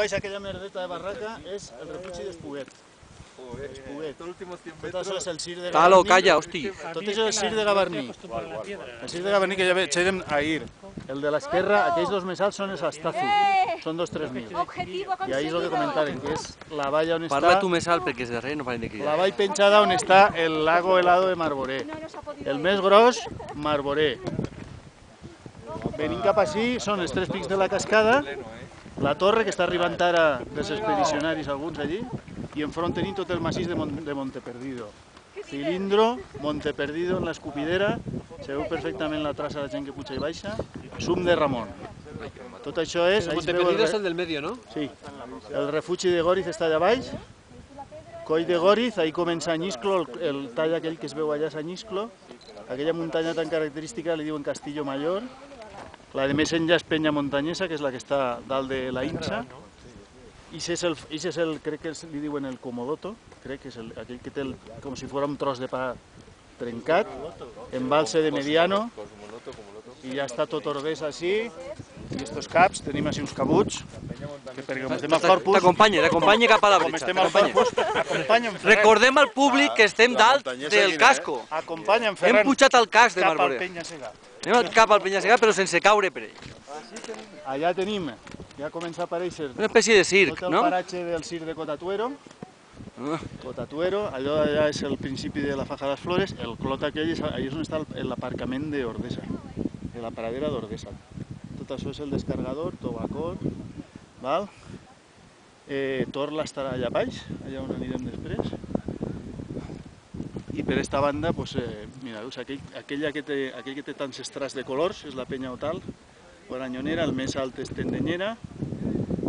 Baix aquella merdeta de barraca és el refugi d'Espuguet. Espuguet. Tot això és el Cir de Gavarní. Talo, calla, hosti. Tot això és el Cir de Gavarní. El Cir de Gavarní que ja veiem ahir. El de l'esquerra, aquells dos més alts són els Astazu. Són 2-3.000. I ahir és el que comentàvem, que és la valla on està... Parla tu més alt perquè és darrere no paren de cridar. La vall penjada on està el lago helado de Marboré. El més gros, Marboré. Venint cap així són els 3 pics de la cascada, la torre que està arribant ara dels expedicionaris alguns allí, i enfront tenim tot el massís de Monteperdido. Cilindro, Monteperdido en l'escupidera, se veu perfectament la traça de la gent que puja i baixa, Sum de Ramon. Tot això és... Monteperdido és el del medio, no? Sí. El refugi de Góriz està allà baix, Coll de Góriz, ahí comença Añisclo, el tall aquell que es veu allà és Añisclo, aquella muntanya tan característica li diuen Castillo Mayor, la de més enllà és Penya Montanyesa, que és la que està dalt de la Insa, i és el, crec que li diuen el Comodoto, crec que és aquell que té com si fos un tros de pa trencat, embalse de mediano, i ja està tot ordès així, i estos caps, tenim així uns cabuts, que perquè com estem al Corpus... T'acompanya cap a la Com bretxa. estem al Corpus, acompanya'm, Ferran. Recordem al públic que estem dalt del casco. Acompanya'm, Ferran. Hem pujat al casc de Cap al Marboré. Penya-Segat. Anem cap al Penya-Segat, però sense caure per ell. Allà tenim, ja comença a aparèixer Una espècie de circ, tot el no? paratge del Cir de Cotatuero. Cotatuero, allò allà és el principi de la Faja de les Flores, el clot aquell és on està l'aparcament d'Ordesa, de la paradera d'Ordesa. Tot això és el descargador, Tobacor, val? Torla estarà allà baix, allà on anirem després. I per aquesta banda, mira, veus, aquell que té tants estrats de colors és la Penya Otal, Guaranyonera, el més alt és Tendenyera,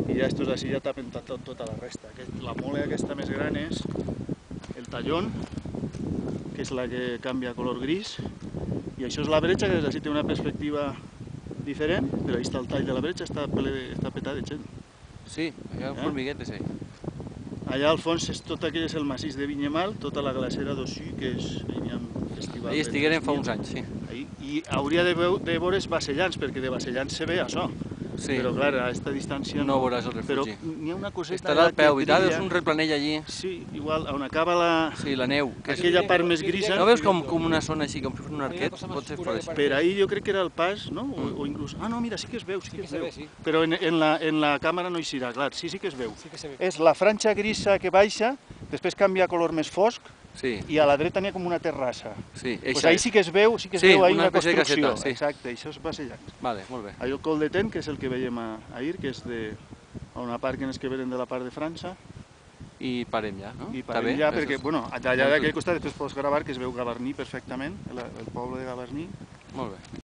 i ja estos així ja tapen tota la resta. La mole aquesta més gran és el Tallón, que és la que canvia a color gris, i això és la bretxa, que des d'ací té una perspectiva diferent, però ahí està el tall de la bretxa, està petat de gent. Sí, hi ha formiguetes ahí. Allà al fons tot aquell és el massís de Vinyemal, tota la glacera d'Ossí, que és... Ahí estigueren fa uns anys, sí. I hauria de veure's Bacellans, perquè de Bacellans se ve això. Sí. Però clar, a aquesta distància no veuràs el Però refugi. n'hi ha una coseta... Estarà al peu, veritat? És un replanell allí. Sí, igual, on acaba la... Sí, la neu. Aquella part més grisa... No veus com una zona així, com si fos un arquet? Pot ser fora d'així. Per ahí jo crec que era el pas, no? O inclús... Ah, no, mira, sí que es veu, sí que es veu. Però en la càmera no hi serà, clar, sí que es veu. És la franja grisa que baixa, després canvia a color més fosc, i a la dreta n'hi ha com una terrassa. Sí, doncs ahí sí que es veu, ahí una construcció. Exacte, això és Bacellans. Vale, molt bé. Allò el Col de Ten, que és el que veiem ahir, que és on aparquen els que venen de la part de França. I parem ja, no? I parem ja, perquè, bueno, allà d'aquell costat després pots gravar que es veu Gavarní perfectament, el poble de Gavarní. Molt bé.